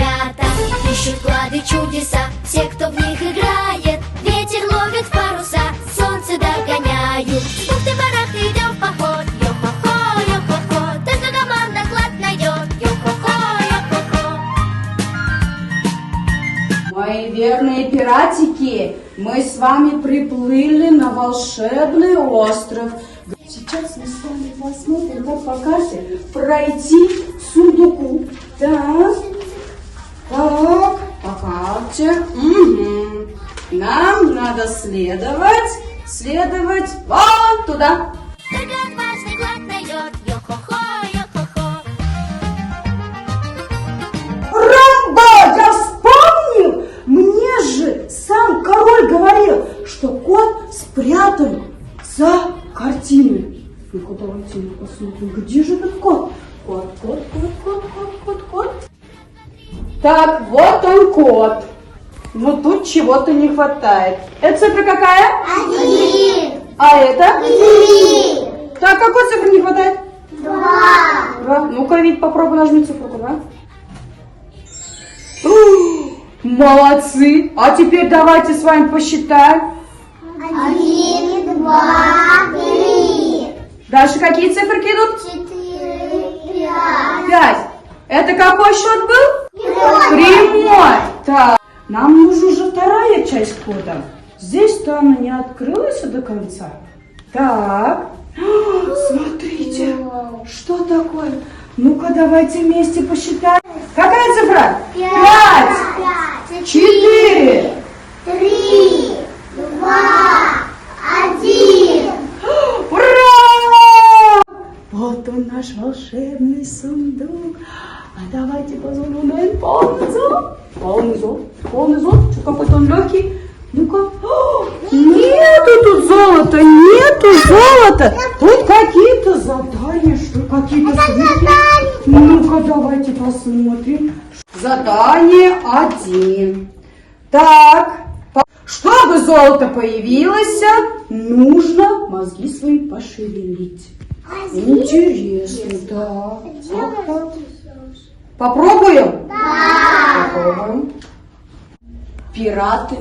ребята ищут клады чудеса. Все, кто в них играет, ветер ловит в паруса, солнце догоняют. С бухты-барахты идем в поход. Йо-хо-хо, йо-хо-хо, только команда клад найдет. Йо-хо-хо, йо-хо-хо. Мои верные пиратики, мы с вами приплыли на волшебный остров. Сейчас мы с вами посмотрим, как по карте пройти к сундуку. Так, по карте. Угу. Нам надо следовать вон туда. Только отважный клад найдет. Йо-хо-хо, йо-хо-хо. Рамбо, я вспомнил! Мне же сам король говорил, что кот спрятан за картиной. Ну-ка, давайте посмотрим, где же этот кот? Кот. Так, вот он кот. Но тут чего-то не хватает. Это цифра какая? 1. А это? 3. Так, какой цифры не хватает? 2. Ну-ка, Вить, попробуй нажми цифру 2. Молодцы! А теперь давайте с вами посчитаем. 1, 2, 3. Дальше какие циферки идут? 4, 5. 5. Это какой счет был? Прямой. Так, нам нужна уже вторая часть кода. Здесь-то она не открылась до конца. Так, смотрите, что такое? Ну-ка, давайте вместе посчитаем. Какая цифра? 5, 4. 3, 2, 1. Ура! Вот он наш волшебный сундук. А давайте позвоним на полный зол. Что какой-то он легкий. Ну-ка. Нету тут золота, Тут какие-то задания, что какие-то свитки. Ну-ка, давайте посмотрим. Задание 1. Так, чтобы золото появилось, нужно мозги свои пошевелить. Интересно, да. Попробуем? Да. Попробуем. Пираты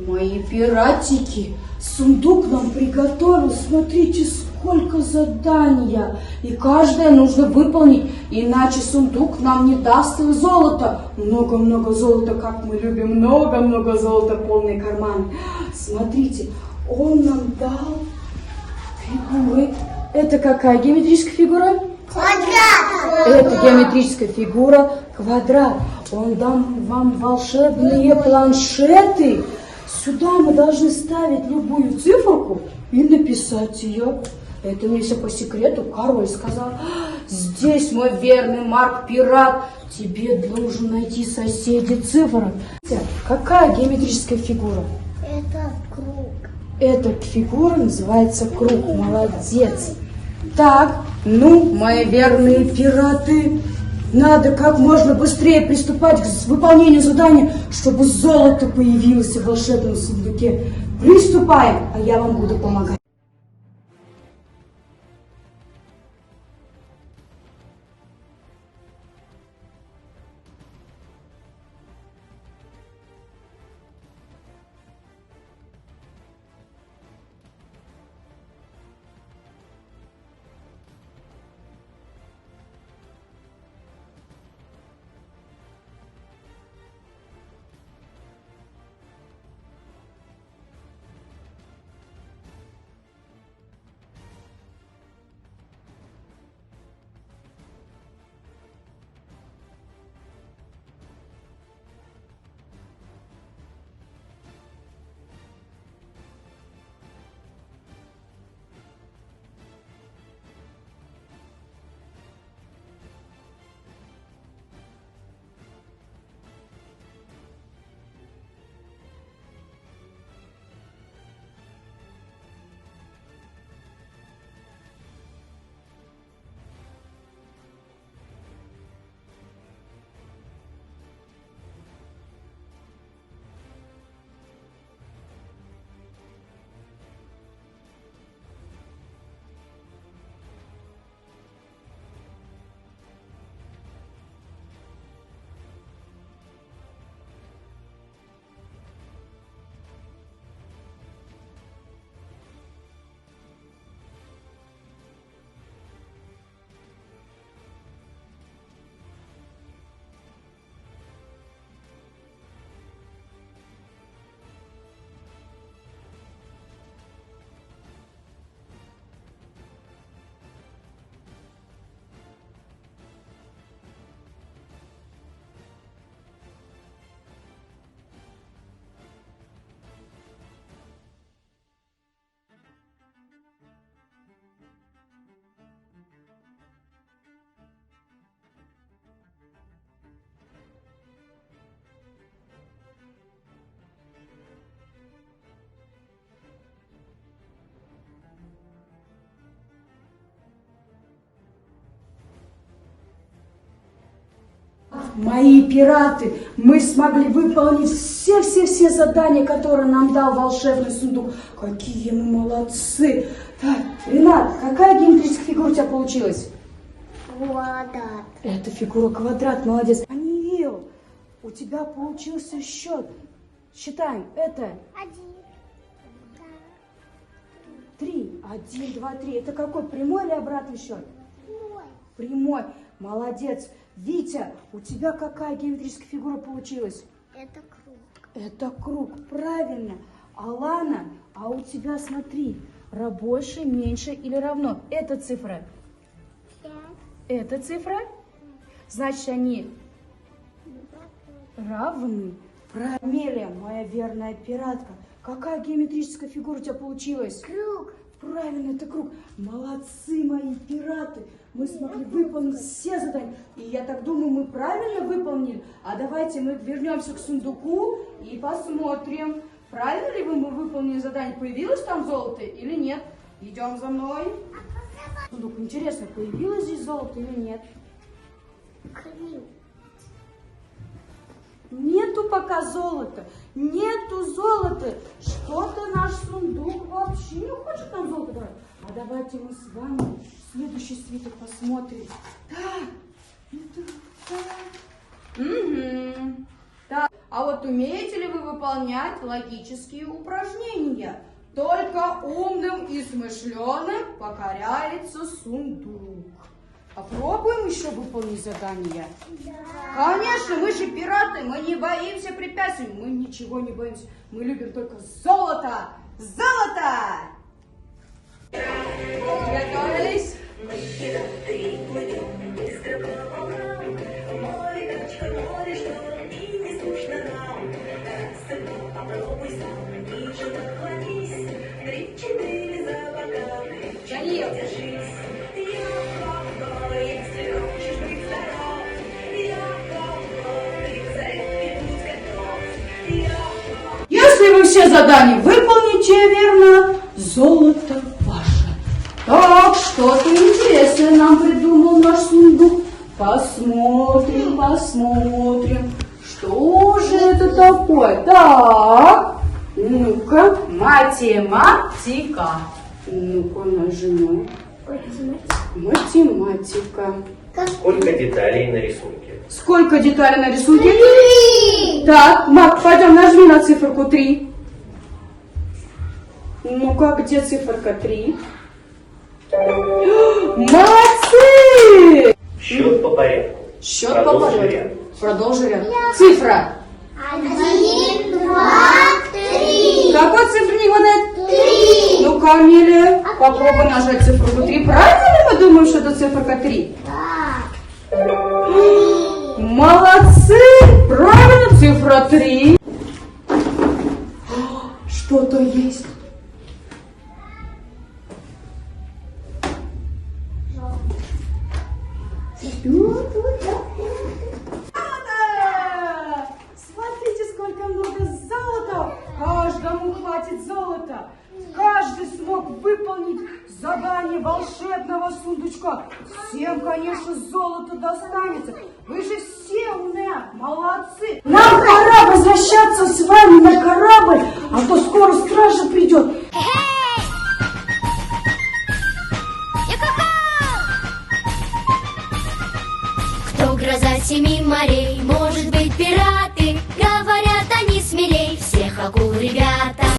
мои пиратики, сундук нам приготовил. Смотрите, сколько задания. И каждое нужно выполнить, иначе сундук нам не даст золота. Много-много золота, как мы любим. Много-много золота, полный карман. Смотрите, он нам дал фигуры. Это какая геометрическая фигура? Квадрат. Это геометрическая фигура квадрат. Он дал вам волшебные планшеты. Сюда мы должны ставить любую циферку и написать ее. Это мне все по секрету король сказал. Здесь, мой верный Марк Пират, тебе должен найти соседи цифрок. Какая геометрическая фигура? Это круг. Эта фигура называется круг. Молодец. Так, ну, мои верные пираты, надо как можно быстрее приступать к выполнению задания, чтобы золото появилось в волшебном сундуке. Приступаем, а я вам буду помогать. мои пираты, мы смогли выполнить все задания, которые нам дал волшебный сундук. Какие мы молодцы! Так, Ренат, какая геометрическая фигура у тебя получилась? Квадрат. Это фигура квадрат, молодец. Анил, у тебя получился счет. Считаем, это 3. 1, 2, 3. Это какой, прямой или обратный счет? Прямой. Молодец. Витя, у тебя какая геометрическая фигура получилась? Это круг. Это круг, правильно. Алана, а у тебя, смотри, больше, меньше или равно? Это цифра. 5. Это цифра? Значит, они равны. Амелия, моя верная пиратка, какая геометрическая фигура у тебя получилась? Круг. Правильно, это круг. Молодцы, мои пираты. Мы смогли выполнить все задания. И я так думаю, мы правильно выполнили. А давайте мы вернемся к сундуку и посмотрим, правильно ли мы выполнили задание. Появилось там золото или нет? Идем за мной. Сундук, интересно, появилось здесь золото или нет? Круг. Нету пока золота. Нету золота. Что-то наш сундук вообще не хочет нам золото давать. А давайте мы с вами следующий свиток посмотрим. Так. А вот умеете ли вы выполнять логические упражнения? Только умным и смышленым покоряется сундук. Попробуем еще выполнить задание? Да. Конечно, мы же пираты, мы не боимся препятствий, мы ничего не боимся. Мы любим только золото! Золото! Готовились? Даниил! Если вы все задания выполните верно, золото ваше. Так, что-то интересное нам придумал наш сундук. Посмотрим, посмотрим, что же это такое. Так, ну-ка, математика. Ну-ка, нажимаем. Математика. Сколько деталей на рисунке? Сколько деталей на рисунке? 3. Так, Мак, пойдем, нажми на циферку 3. Ну-ка, где циферка 3? Молодцы! Счет по порядку. Счет по Продолжи порядку. ряд. Продолжи ряд. Цифра. 1, 2, 3. Какой цифры не хватает? 3. Ну-ка, Амелия, попробуй нажать циферку 3. Правильно ли мы думаем, что это циферка 3? Да. Молодцы! Правильно, цифра 3. Что-то есть. Смотрите, сколько много золота! Каждому хватит золота! Каждый смог выполнить задание волшебного сундучка. Всем, конечно, золото достанется. Вы же все умные, молодцы! Нам пора возвращаться с вами на корабль, а то скоро стража придет. Кто гроза 7 морей?